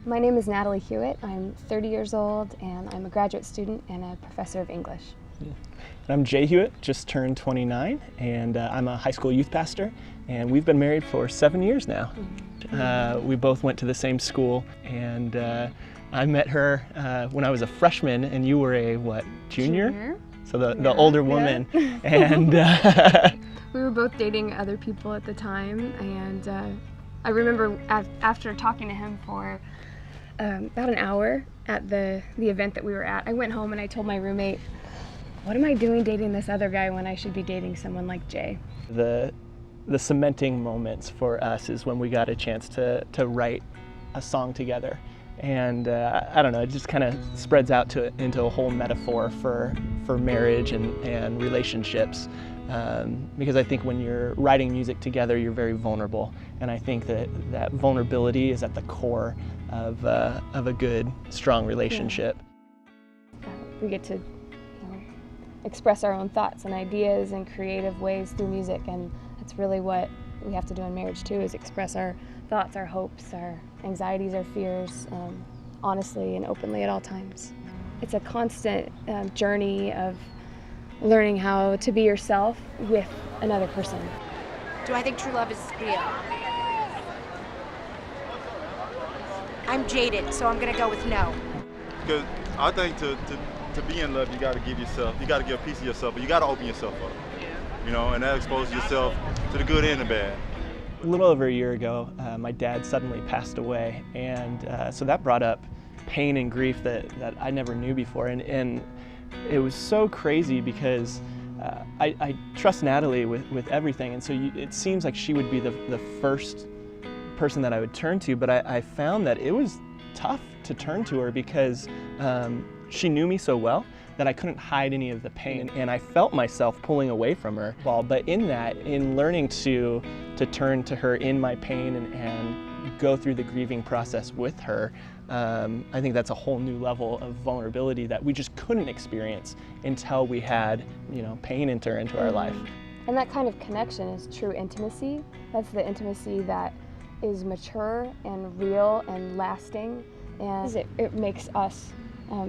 My name is Natalie Hewitt. I'm 30 years old and I'm a graduate student and a professor of English. I'm Jay Hewitt, just turned 29, and I'm a high school youth pastor, and we've been married for 7 years now. We both went to the same school, and I met her when I was a freshman, and you were a, what, junior? So the older woman. Yeah. And we were both dating other people at the time, and I remember after talking to him for about an hour at the event that we were at, I went home and I told my roommate, what am I doing dating this other guy when I should be dating someone like Jay? the cementing moments for us is when we got a chance to write a song together. And I don't know, it just kind of spreads out into a whole metaphor for marriage and relationships. Because I think when you're writing music together, you're very vulnerable. And I think that vulnerability is at the core of a good, strong relationship. Yeah. We get to express our own thoughts and ideas in creative ways through music, and that's really what we have to do in marriage too, is express our thoughts, our hopes, our anxieties, our fears, honestly and openly at all times. It's a constant journey of learning how to be yourself with another person. Do I think true love is real? I'm jaded, so I'm gonna go with no. Because I think to be in love, you got to give a piece of yourself, but you got to open yourself up. You know, and that exposes yourself to the good and the bad. A little over a year ago, my dad suddenly passed away, and so that brought up pain and grief that I never knew before, and it was so crazy because I trust Natalie with everything, and so it seems like she would be the first person that I would turn to, but I found that it was tough to turn to her because she knew me so well that I couldn't hide any of the pain, and I felt myself pulling away from her. But in learning to turn to her in my pain and go through the grieving process with her, I think that's a whole new level of vulnerability that we just couldn't experience until we had, pain enter into our life. And that kind of connection is true intimacy. That's the intimacy that is mature and real and lasting, and it makes us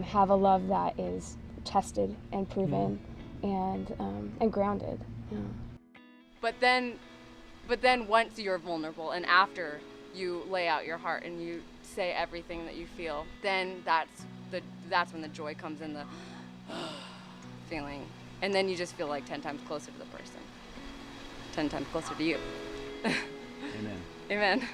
have a love that is tested and proven and grounded. Yeah. But then once you're vulnerable and after you lay out your heart and you say everything that you feel, then that's when the joy comes in, the feeling, and then you just feel like 10 times closer to the person, 10 times closer to you. Amen. Amen.